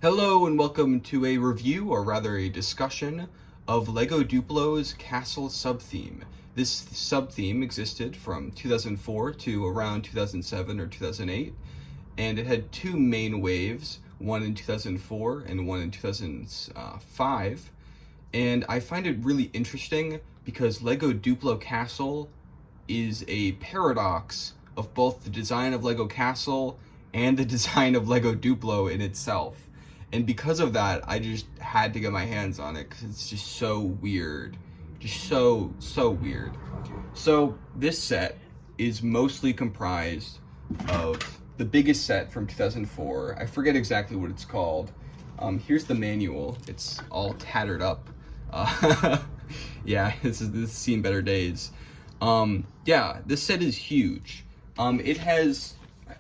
Hello and welcome to a review, or rather a discussion, of LEGO Duplo's Castle subtheme. This subtheme existed from 2004 to around 2007 or 2008, and it had two main waves, one in 2004 and one in 2005. And I find it really interesting because LEGO Duplo Castle is a paradox of both the design of LEGO Castle and the design of LEGO Duplo in itself. And because of that, I just had to get my hands on it because it's just so weird. Just so weird. So this set is mostly comprised of the biggest set from 2004. I forget exactly what it's called. Here's the manual. It's all tattered up. Yeah, this has seen better days. Yeah, this set is huge. It has,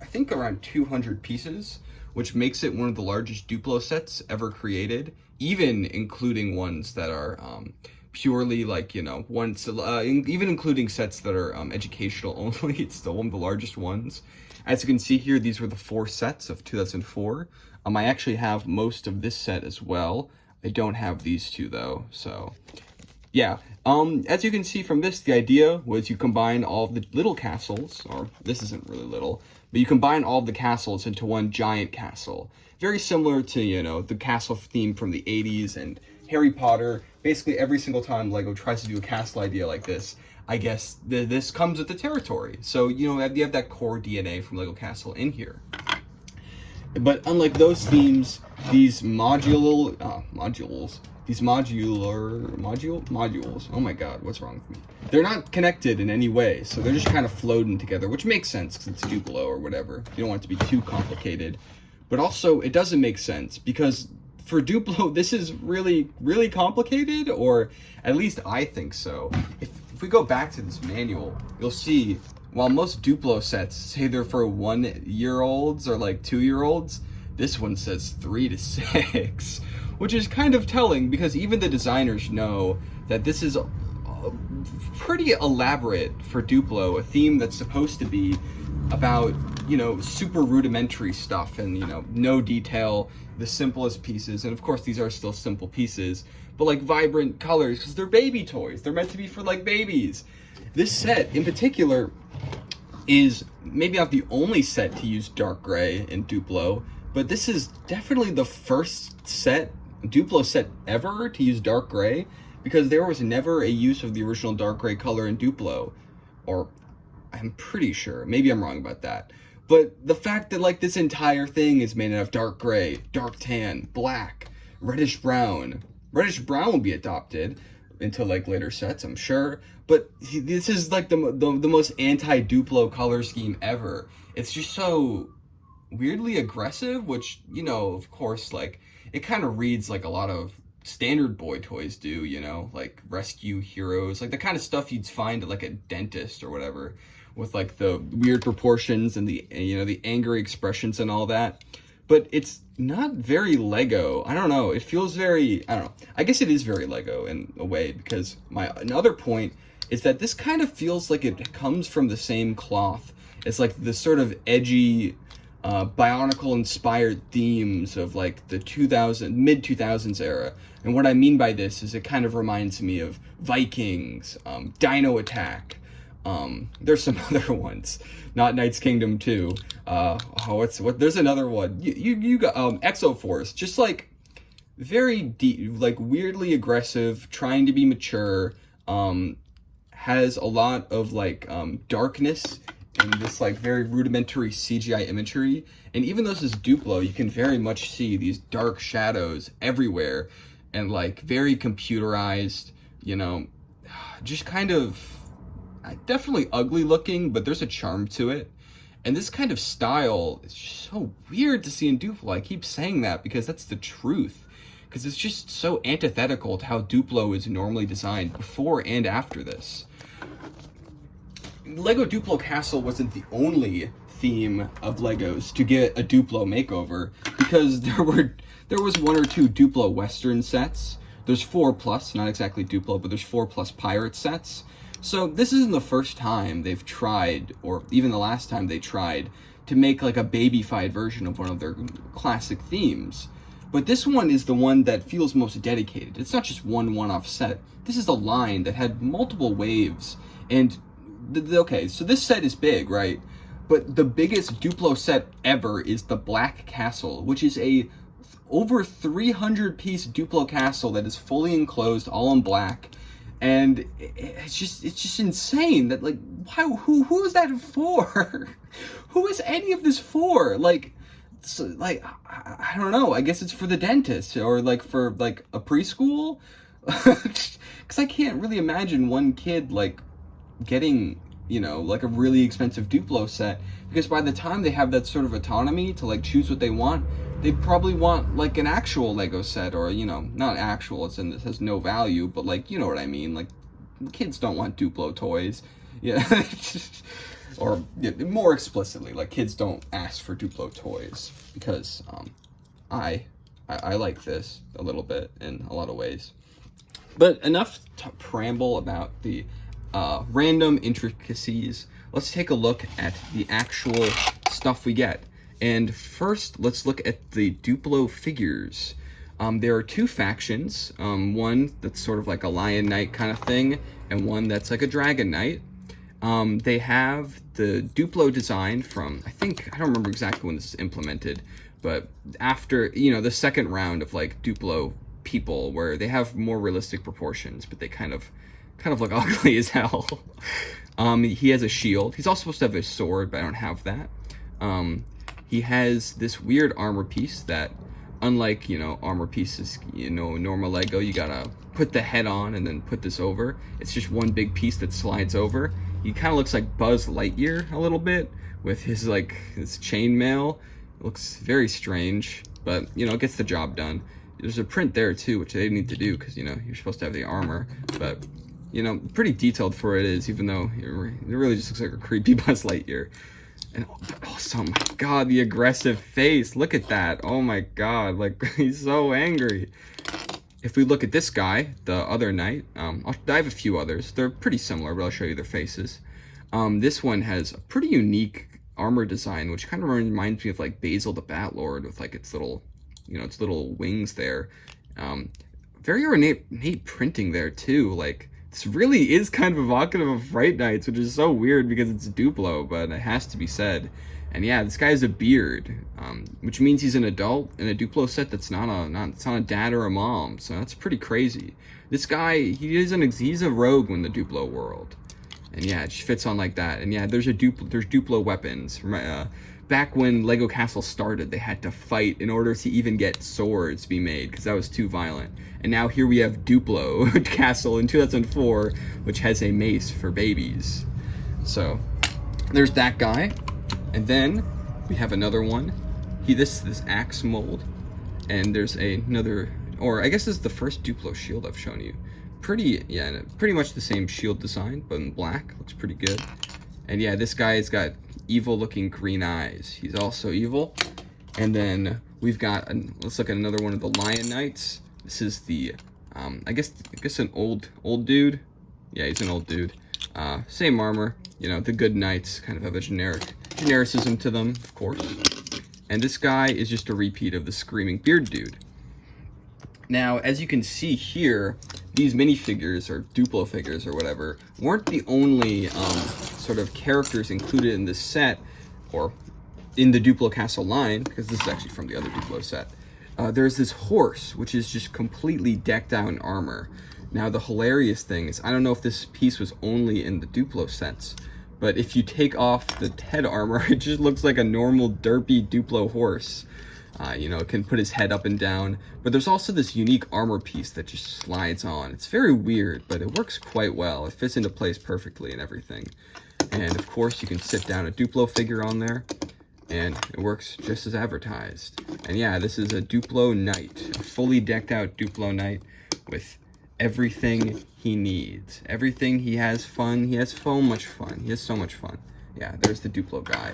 I think, around 200 pieces, which makes it one of the largest Duplo sets ever created, even including ones that are purely like, even including sets that are educational only. It's still one of the largest ones. As you can see here, these were the 4 sets of 2004. I actually have most of this set as well. I don't have these two though, so yeah. As you can see from this, the idea was you combine all of the little castles, or this isn't really little, but you combine all of the castles into one giant castle. Very similar to, the castle theme from the 80s and Harry Potter. Basically, every single time LEGO tries to do a castle idea like this, I guess this comes with the territory. So, you have that core DNA from LEGO Castle in here. But unlike those themes, these modules, oh my god, what's wrong with me? They're not connected in any way, so they're just kind of floating together, which makes sense because it's Duplo or whatever. You don't want it to be too complicated. But also, it doesn't make sense because for Duplo, this is really, really complicated, or at least I think so. If we go back to this manual, you'll see, while most Duplo sets say they're for 1-year-olds or like 2-year-olds, this one says 3 to 6. Which is kind of telling because even the designers know that this is pretty elaborate for Duplo, a theme that's supposed to be about, super rudimentary stuff and, no detail, the simplest pieces. And of course, these are still simple pieces, but like vibrant colors because they're baby toys. They're meant to be for like babies. This set in particular is maybe not the only set to use dark gray in Duplo, but this is definitely the first Duplo set ever to use dark gray, because there was never a use of the original dark gray color in Duplo, or I'm pretty sure, maybe I'm wrong about that. But the fact that like this entire thing is made out of dark gray, dark tan, black, reddish brown will be adopted into like later sets, I'm sure. But this is like the most anti-Duplo color scheme ever. It's just so weirdly aggressive, which, of course, like, it kind of reads like a lot of standard boy toys do, like rescue heroes, like the kind of stuff you'd find at like a dentist or whatever, with like the weird proportions and the, the angry expressions and all that. But it's not very LEGO. I don't know. It feels very, I don't know. I guess it is very LEGO in a way, because another point is that this kind of feels like it comes from the same cloth. It's like the sort of edgy, Bionicle-inspired themes of like the mid-2000s era. And what I mean by this is it kind of reminds me of Vikings, Dino Attack. There's some other ones, not Knight's Kingdom 2. There's another one. You got Exoforce, just like very deep, like weirdly aggressive, trying to be mature. Has a lot of like darkness and this like very rudimentary CGI imagery. And even though this is Duplo, you can very much see these dark shadows everywhere and like very computerized, just kind of definitely ugly looking, but there's a charm to it. And this kind of style is just so weird to see in Duplo. I keep saying that because that's the truth, because it's just so antithetical to how Duplo is normally designed before and after this. LEGO Duplo Castle wasn't the only theme of Legos to get a Duplo makeover, because there was 1 or 2 Duplo Western sets. There's 4+, not exactly Duplo, but there's 4+ pirate sets. So this isn't the first time they've tried, or even the last time they tried, to make like a baby-fied version of one of their classic themes. But this one is the one that feels most dedicated. It's not just one-off set. This is a line that had multiple waves. And, okay, so this set is big, right? But the biggest Duplo set ever is the Black Castle, which is a over 300-piece Duplo castle that is fully enclosed, all in black. And it's just insane that, like, who is that for? Who is any of this for? Like, so, like, I don't know. I guess it's for the dentist, or like for like a preschool. Because I can't really imagine one kid like getting, you know, like a really expensive Duplo set, because by the time they have that sort of autonomy to like choose what they want, they probably want like an actual Lego set, or, you know, not actual, it's in this has no value, but like, you know what I mean, like kids don't want Duplo toys. Yeah. Or, yeah, more explicitly, like kids don't ask for Duplo toys, because I like this a little bit in a lot of ways. But enough to preamble about the random intricacies. Let's take a look at the actual stuff we get. And first, let's look at the Duplo figures. There are two factions, one that's sort of like a Lion Knight kind of thing, and one that's like a Dragon Knight. They have the Duplo design from, I don't remember exactly when this is implemented, but after, you know, the second round of like Duplo people, where they have more realistic proportions, but they kind of look ugly as hell. He has a shield. He's also supposed to have a sword, but I don't have that. He has this weird armor piece that, unlike, you know, armor pieces, you know, normal Lego, you gotta put the head on and then put this over. It's just one big piece that slides over. He kind of looks like Buzz Lightyear a little bit, with his, like, his chainmail. It looks very strange, but, you know, it gets the job done. There's a print there, too, which they didn't need to do, because, you know, you're supposed to have the armor, but, you know, pretty detailed for it is, even though it really just looks like a creepy Buzz Lightyear. And also, my God, the aggressive face. Look at that. Oh my God, like, he's so angry. If we look at this guy, the other knight, I have a few others. They're pretty similar, but I'll show you their faces. This one has a pretty unique armor design, which kind of reminds me of like Basil the Batlord, with like its little, you know, its little wings there. Very ornate printing there too. Like, this really is kind of evocative of Fright Nights, which is so weird because it's Duplo, but it has to be said. And yeah, this guy has a beard, which means he's an adult in a Duplo set that's not a dad or a mom. So that's pretty crazy. This guy, he's a rogue in the Duplo world. And yeah, it just fits on like that. And yeah, there's Duplo weapons. Back when Lego Castle started, they had to fight in order to even get swords to be made, because that was too violent. And now here we have Duplo Castle in 2004, which has a mace for babies. So there's that guy. And then we have another one. This axe mold. And there's another, or I guess this is the first Duplo shield I've shown you. Pretty much the same shield design, but in black. Looks pretty good. And yeah, this guy has got evil looking green eyes. He's also evil. And then we've got, let's look at another one of the Lion Knights. This is the, I guess an old dude. Yeah, he's an old dude. Same armor. You know, the good knights kind of have a genericism to them, of course. And this guy is just a repeat of the Screaming Beard dude. Now, as you can see here, these minifigures, or Duplo figures, or whatever, weren't the only sort of characters included in this set, or in the Duplo Castle line, because this is actually from the other Duplo set. There's this horse, which is just completely decked out in armor. Now, the hilarious thing is, I don't know if this piece was only in the Duplo sets, but if you take off the head armor, it just looks like a normal derpy Duplo horse. You know, it can put his head up and down, but there's also this unique armor piece that just slides on. It's very weird, but it works quite well. It fits into place perfectly and everything. And of course, you can sit down a Duplo figure on there, and it works just as advertised. And yeah, this is a Duplo Knight, a fully decked out Duplo Knight with everything he needs. Everything. He has fun. He has so much fun. He has so much fun. Yeah, there's the Duplo guy.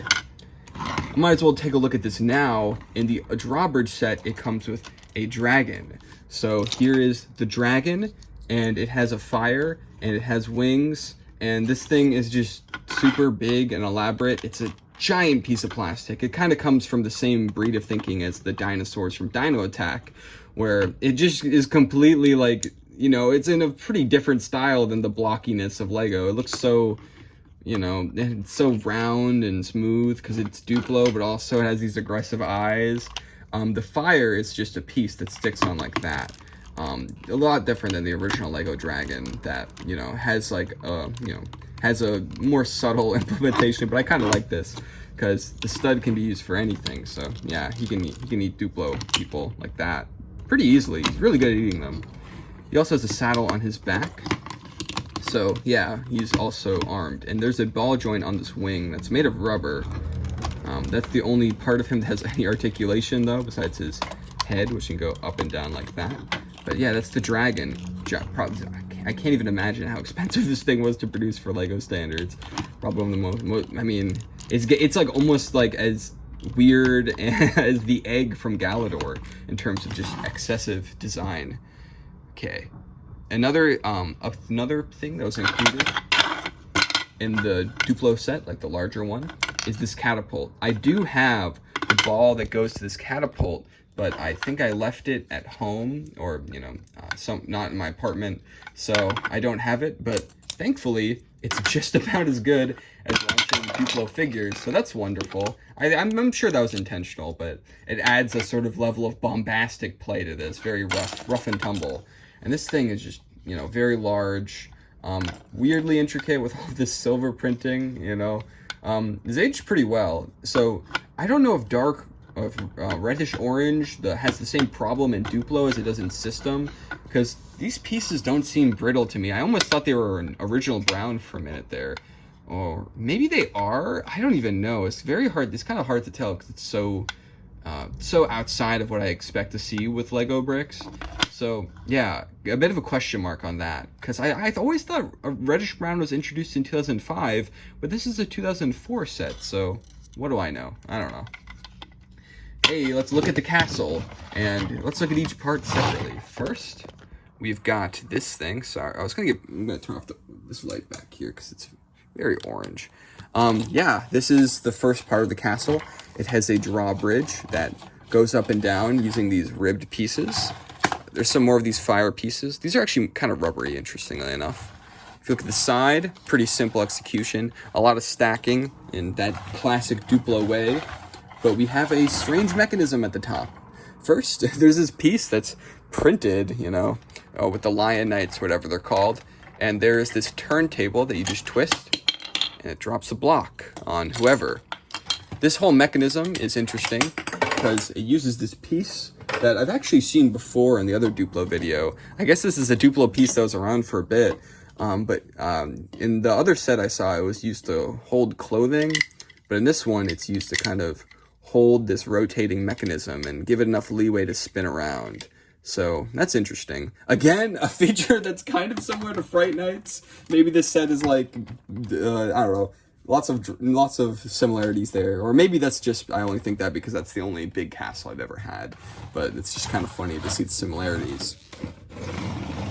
Might as well take a look at this now. In the drawbridge set, it comes with a dragon. So here is the dragon, and it has a fire, and it has wings, and this thing is just super big and elaborate. It's a giant piece of plastic. It kind of comes from the same breed of thinking as the dinosaurs from Dino Attack, where it just is completely like, you know, it's in a pretty different style than the blockiness of Lego. It looks so, you know, it's so round and smooth because it's Duplo, but also it has these aggressive eyes. The fire is just a piece that sticks on like that. A lot different than the original Lego Dragon that, you know, has like a, you know, has a more subtle implementation, but I kind of like this because the stud can be used for anything. So yeah, he can eat Duplo people like that pretty easily. He's really good at eating them. He also has a saddle on his back. So yeah, he's also armed. And there's a ball joint on this wing that's made of rubber. That's the only part of him that has any articulation though, besides his head, which can go up and down like that. But yeah, that's the dragon. I can't even imagine how expensive this thing was to produce for Lego standards. Probably one of the most I mean, it's like almost like as weird as the egg from Galador in terms of just excessive design. Okay, another thing that was included in the Duplo set, like the larger one, is this catapult. I do have the ball that goes to this catapult, but I think I left it at home, or, you know, not in my apartment, so I don't have it, but thankfully, it's just about as good as launching Duplo figures, so that's wonderful. I'm sure that was intentional, but it adds a sort of level of bombastic play to this, very rough and tumble. And this thing is just, you know, very large, weirdly intricate with all this silver printing, you know. It's aged pretty well, so I don't know if reddish orange has the same problem in Duplo as it does in System, because these pieces don't seem brittle to me. I almost thought they were an original brown for a minute there, or maybe they are. I don't even know. It's very hard. It's kind of hard to tell because it's so outside of what I expect to see with Lego bricks. So yeah, a bit of a question mark on that, because I always thought a reddish brown was introduced in 2005, but this is a 2004 set, so what do I know? I don't know. Hey, let's look at the castle, and let's look at each part separately. First, we've got this thing. Sorry, I'm gonna turn off this light back here because it's very orange. Yeah, this is the first part of the castle. It has a drawbridge that goes up and down using these ribbed pieces. There's some more of these fire pieces. These are actually kind of rubbery, interestingly enough. If you look at the side, pretty simple execution. A lot of stacking in that classic Duplo way. But we have a strange mechanism at the top. First, there's this piece that's printed, you know, with the Lion Knights, whatever they're called. And there is this turntable that you just twist, and it drops a block on whoever. This whole mechanism is interesting because it uses this piece that I've actually seen before in the other Duplo video. I guess this is a Duplo piece that was around for a bit, but in the other set I saw, it was used to hold clothing, but in this one, it's used to kind of hold this rotating mechanism and give it enough leeway to spin around. So that's interesting. Again, a feature that's kind of similar to Fright Nights. Maybe this set is like, I don't know, lots of similarities there. Or maybe that's just, I only think that because that's the only big castle I've ever had. But it's just kind of funny to see the similarities.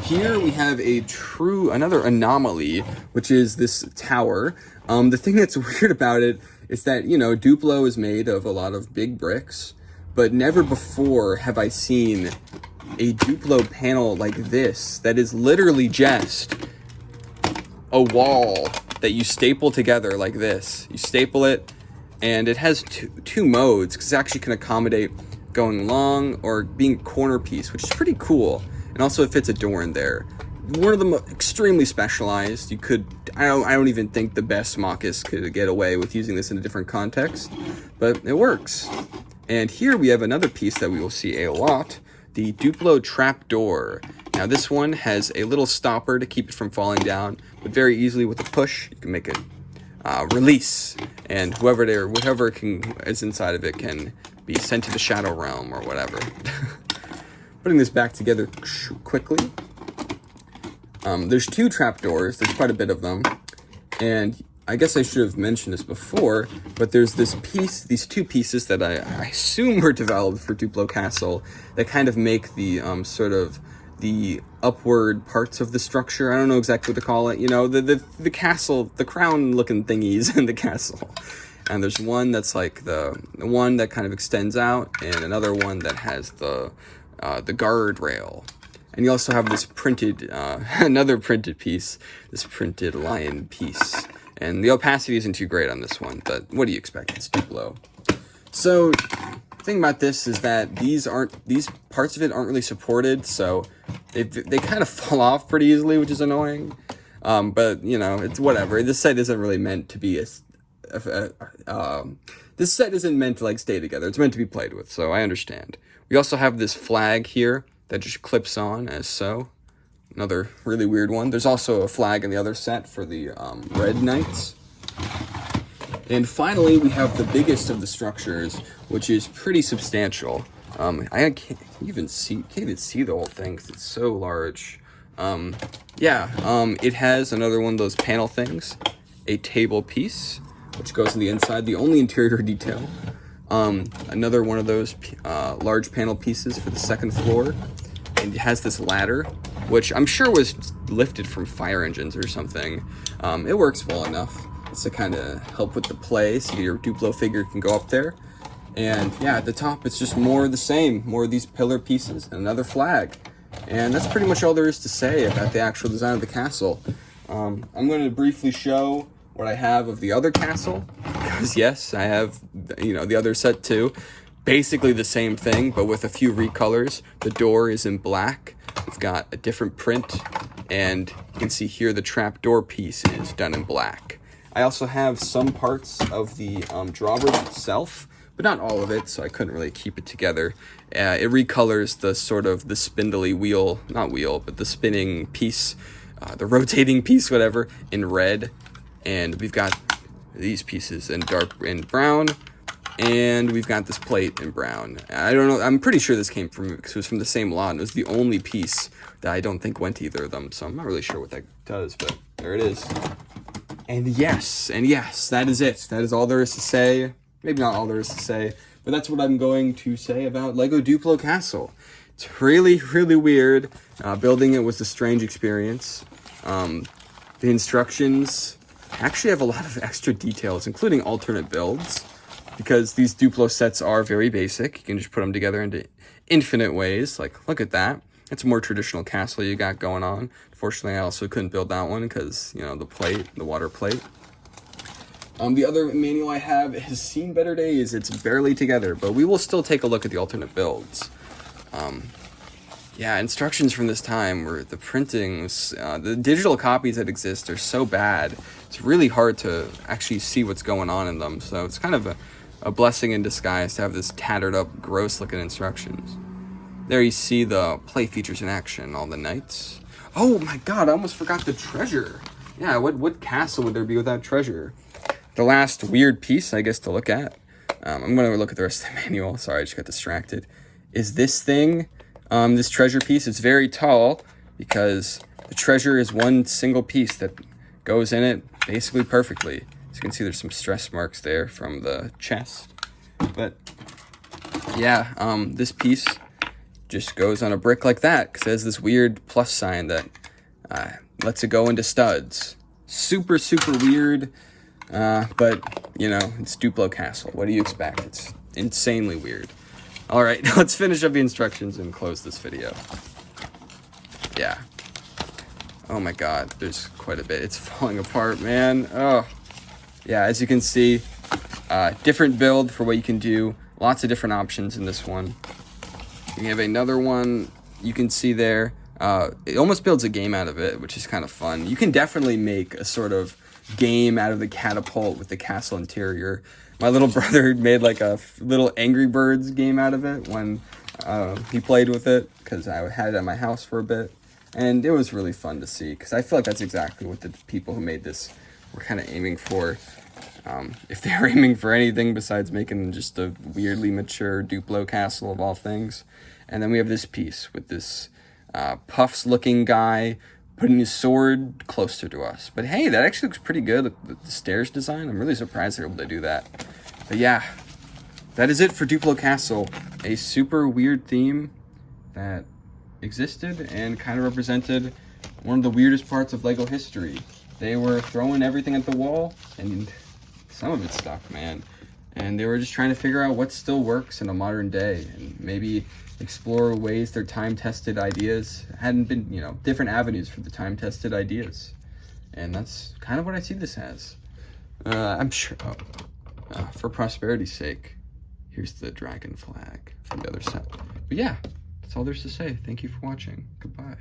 Here we have another anomaly, which is this tower. The thing that's weird about it is that, you know, Duplo is made of a lot of big bricks, but never before have I seen a Duplo panel like this that is literally just a wall that you staple together like this. You staple it, and it has two modes, because it actually can accommodate going long or being a corner piece, which is pretty cool. And also it fits a door in there. One of them extremely specialized. You could, I don't even think the best Machus could get away with using this in a different context, but it works. And here we have another piece that we will see a lot, the Duplo trapdoor. Now this one has a little stopper to keep it from falling down, but very easily with a push, you can make it release, and whoever is inside of it can be sent to the Shadow Realm or whatever. Putting this back together quickly. There's two trapdoors. There's quite a bit of them, and I guess I should have mentioned this before, but there's this piece, these two pieces that I assume were developed for Duplo Castle that kind of make the sort of the upward parts of the structure. I don't know exactly what to call it. You know, the castle, the crown-looking thingies in the castle. And there's one that's like the one that kind of extends out, and another one that has the guardrail. And you also have this printed, another printed piece, this printed lion piece. And the opacity isn't too great on this one, but what do you expect? It's Duplo. So the thing about this is that these parts of it aren't really supported, so they kind of fall off pretty easily, which is annoying. But you know, it's whatever. This set isn't really meant to be this set isn't meant to like stay together. It's meant to be played with, so I understand. We also have this flag here that just clips on as so. Another really weird one. There's also a flag in the other set for the Red Knights. And finally, we have the biggest of the structures, which is pretty substantial. I can't even see the whole thing because it's so large. It has another one of those panel things, a table piece, which goes on the inside, the only interior detail. Another one of those large panel pieces for the second floor. And it has this ladder, which I'm sure was lifted from fire engines or something. It works well enough. It's to kind of help with the play, so your Duplo figure can go up there. And yeah, at the top, it's just more of the same, more of these pillar pieces and another flag. And that's pretty much all there is to say about the actual design of the castle. I'm going to briefly show what I have of the other castle, because yes, I have, the other set too. Basically the same thing, but with a few recolors. The door is in black. We've got a different print, and you can see here the trapdoor piece is done in black. I also have some parts of the drawbridge itself, but not all of it, so I couldn't really keep it together. It recolors the sort of the spindly wheel, not wheel, but the spinning piece, the rotating piece, whatever, in red. And we've got these pieces in brown. And we've got this plate in brown. I don't know, I'm pretty sure this came from, because it was from the same lot, and it was the only piece that I don't think went to either of them, so I'm not really sure what that does, but there it is. And yes, that is it. That is all there is to say. Maybe not all there is to say, but that's what I'm going to say about LEGO Duplo Castle. It's really, really weird. Building it was a strange experience. The instructions actually have a lot of extra details, including alternate builds. Because these Duplo sets are very basic. You can just put them together into infinite ways. Like, look at that. It's a more traditional castle you got going on. Unfortunately, I also couldn't build that one because, the water plate. The other manual I have has seen better days. It's barely together, but we will still take a look at the alternate builds. Instructions from this time were the printings, the digital copies that exist are so bad. It's really hard to actually see what's going on in them. So it's kind of a blessing in disguise to have this tattered up, gross looking instructions. There you see the play features in action, all the knights. Oh my god, I almost forgot the treasure. Yeah, what castle would there be without treasure? The last weird piece, I guess, to look at. I'm going to look at the rest of the manual. Sorry, I just got distracted. Is this thing, this treasure piece, it's very tall because the treasure is one single piece that goes in it basically perfectly. As you can see, there's some stress marks there from the chest. But yeah, this piece just goes on a brick like that because it has this weird plus sign that lets it go into studs. Super, super weird. But, it's Duplo Castle. What do you expect? It's insanely weird. All right, let's finish up the instructions and close this video. Yeah. Oh my god, there's quite a bit. It's falling apart, man. Oh. Yeah, as you can see, different build for what you can do. Lots of different options in this one. You have another one you can see there. It almost builds a game out of it, which is kind of fun. You can definitely make a sort of game out of the catapult with the castle interior. My little brother made like a little Angry Birds game out of it when he played with it, because I had it at my house for a bit. And it was really fun to see, because I feel like that's exactly what the people who made this were kind of aiming for. If they were aiming for anything besides making just a weirdly mature Duplo castle of all things. And then we have this piece with this Puffs-looking guy putting his sword closer to us. But hey, that actually looks pretty good, the stairs design. I'm really surprised they're able to do that. But yeah, that is it for Duplo Castle. A super weird theme that existed and kind of represented one of the weirdest parts of LEGO history. They were throwing everything at the wall and some of it stuck, man. And they were just trying to figure out what still works in a modern day, and maybe explore ways their time-tested ideas hadn't been, you know, different avenues for the time-tested ideas. And that's kind of what I see this as. I'm sure, for prosperity's sake, here's the dragon flag from the other side. But yeah, that's all there's to say. Thank you for watching. Goodbye.